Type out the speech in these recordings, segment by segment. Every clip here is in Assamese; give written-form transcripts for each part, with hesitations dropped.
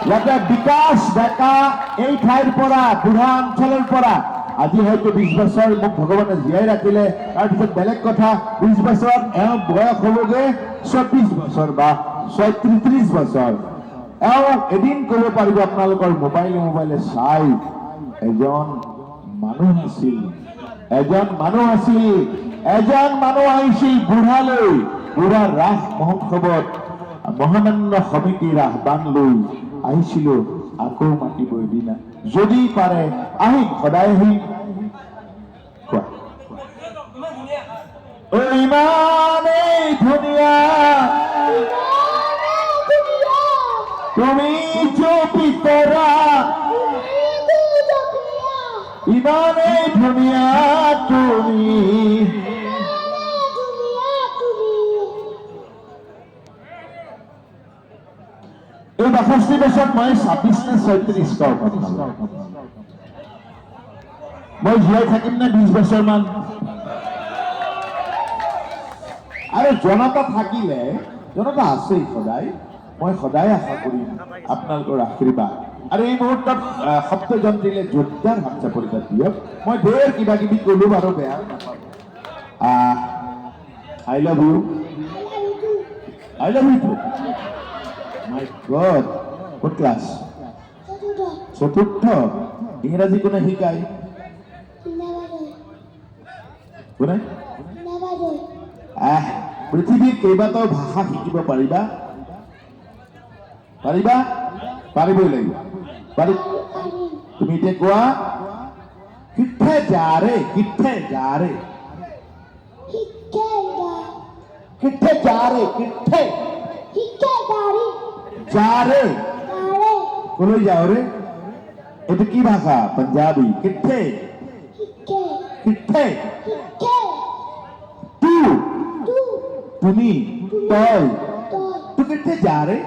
ইয়াতে বিকাশ ডেকা এই ঠাইৰ পৰা বুঢ়া অঞ্চলৰ পৰা আজি হয়তো 20 বছৰ মোক ভগৱানে জীয়াই ৰাখিলে তাৰপিছত বেলেগ কথা 20 বছৰত এওঁ বয়স হ'বগে 24 বছৰ বা 30 বছৰ এওঁ এদিন ক'ব পাৰিব আপোনালোকৰ মোবাইলে চাই এজন মানুহ আছিল আহিছিল বুঢ়ালৈ বুঢ়া ৰাস মহোৎসৱত মহামান্য সমিতিৰ আহ্বান লৈ আহিছিলো আকৌ মাতিব এদিন যদি পাৰে আহিম সদায় আহিম ইমানেই ধুনীয়া তুমি চুপি কৰা ইমানেই ধুনীয়া তুমি এই 62 বছৰত মই 26 নে 36 কওঁ মই জীয়াই থাকিম নে 20 বছৰ মান আৰু জনতা থাকিলে জনতা আছেই সদায় মই সদায় আশা কৰিম আপোনালোকৰ আশীৰ্বাদ আৰু এই মুহূৰ্তত শব্দযন্ত্ৰীলে জোৰদাৰ হাত চাপৰিটা দিয়ক মই ঢেৰ কিবা কিবি ক'লো বাৰু বেয়া নাপাব I love you my god what class চতুৰ্থ ইংৰাজী কোনে শিকায় কোনে পৃথিৱীৰ কেইবাটাও ভাষা শিকিব পাৰিবা পাৰিবই লাগিব তুমি এতিয়া কোৱা কিঠে যা ৰে কিঠে যা ৰে কলৈ যাও ৰে এইটো কি ভাষা পাঞ্জাবী কিঠে তুমি তই তু কিঠে যা ৰে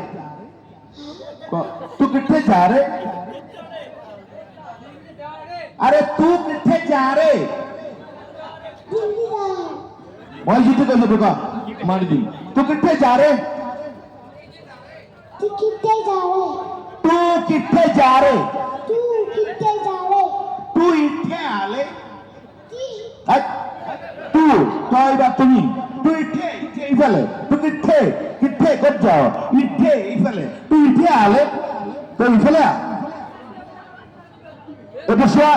तू किथे जा रे अरे तू किथे जा रे মই জিতে কইছো তোকা মারি দি तू किथे जा रे तू किथे जा रे तू इथे आले तू तोय বা তুমি तू इथे इफाले तू किथे কত যাও ইथे ইফালে তুই ইथे আলে তুই ইফালে এটা সোয়া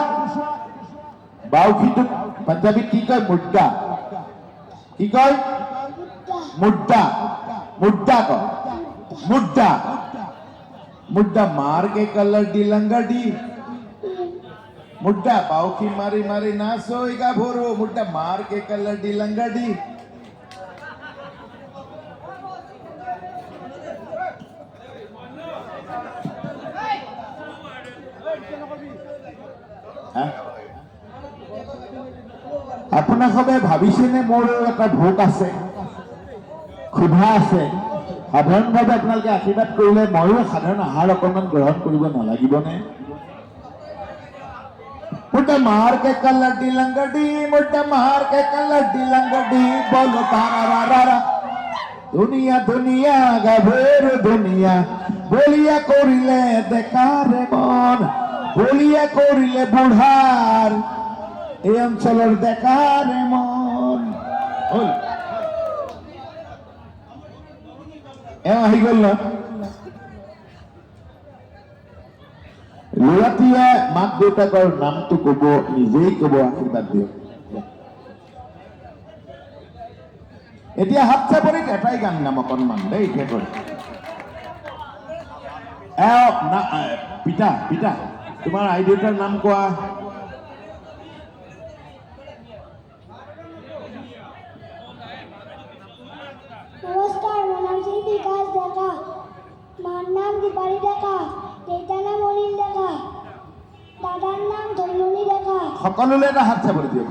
বাউখিটো পাঞ্জাবী কি কয় মুদ্দা কি কয় মুদ্দা मार के कलर डी लंगडी मुद्दा बाउखी मारी मारी ना सोएगा भोरो मुद्दा मार के कलर डी लंगडी আপোনাক সবে ভাবিছেনে মোৰ এটা ভোক আছে ক্ষুধা আছে সাধাৰণভাৱে আপোনালোকে আশীৰ্বাদ কৰিলে ময়ো সাধাৰণ আহাৰ অকণমান গ্ৰহণ কৰিব নালাগিবনে मुट्ठा मार के कल्लड़ी लंगड़ी मुट्ठा मार के कल्लड़ी लंगड़ी बोलो तारा रा रा दुनिया दुनिया गाभेर दुनिया बोलिया करिले देखारे मन बोलिया करिले बुढ़ार এই অঞ্চলের দেখারে মন আহি গল না লৰাটিয়ে মাক দেউতাকৰ নামটো কব নিজেই কব আশীৰ্বাদ দিয়ক এতিয়া হাত চাপৰিত এটাই গান নাম অকণমান দেই এতিয়া কৰে পিতা পিতা তোমাৰ আই দেউতাৰ নাম কোৱা নমস্কাৰ মোৰ নাম শ্ৰী বিকাশ ডেকা মাৰ নাম দীপালী ডেকা দেউতাৰ নাম অনিল ডেকা দাদাৰ নাম ধনমণি ডেকা সকলোলে এটা হাত চাপৰি দিয়ক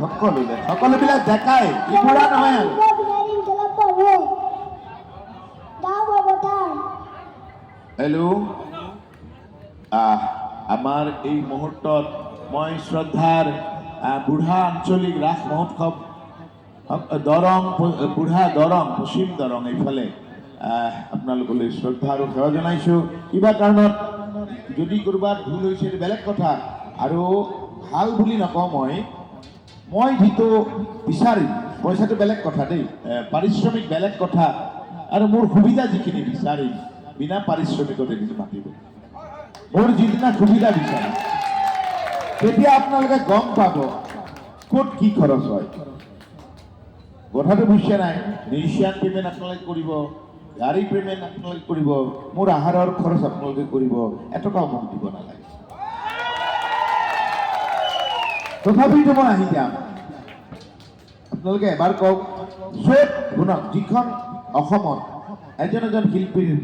সকলোবিলাক ডেকাই ই বুঢ়া নহয় আৰু হেল্ল' আমাৰ এই মুহূৰ্তত মই শ্ৰদ্ধাৰ বুঢ়া আঞ্চলিক ৰাস মহোৎসৱ দৰং বুঢ়া দৰং পশ্চিম দৰং এইফালে আপোনালোকলৈ শ্ৰদ্ধা আৰু সেৱা জনাইছোঁ কিবা কাৰণত যদি ক'ৰবাত ভুল হৈছে সেইটো বেলেগ কথা আৰু ভাল বুলি নকওঁ মই যিটো বিচাৰিম পইচাটো বেলেগ কথা দেই পাৰিশ্ৰমিক বেলেগ কথা আৰু মোৰ সুবিধা যিখিনি বিচাৰিম বিনা পাৰিশ্ৰমিকতে কিন্তু মাতিব মোৰ যিদিনা সুবিধা বিচাৰিম তেতিয়া আপোনালোকে গম পাব ক'ত কি খৰচ হয় কথাটো বুজিছে নাই মিউজিচিয়ান পে'মেণ্ট আপোনালোকে কৰিব গাড়ী পে'মেণ্ট আপোনালোকে কৰিব মোৰ আহাৰৰ খৰচ আপোনালোকে কৰিব এটকাও মোক দিব নালাগে তথাপিতো মই আহি যাম আপোনালোকে এবাৰ কওক য'ত শুনক যিখন অসমত এজন শিল্পীৰ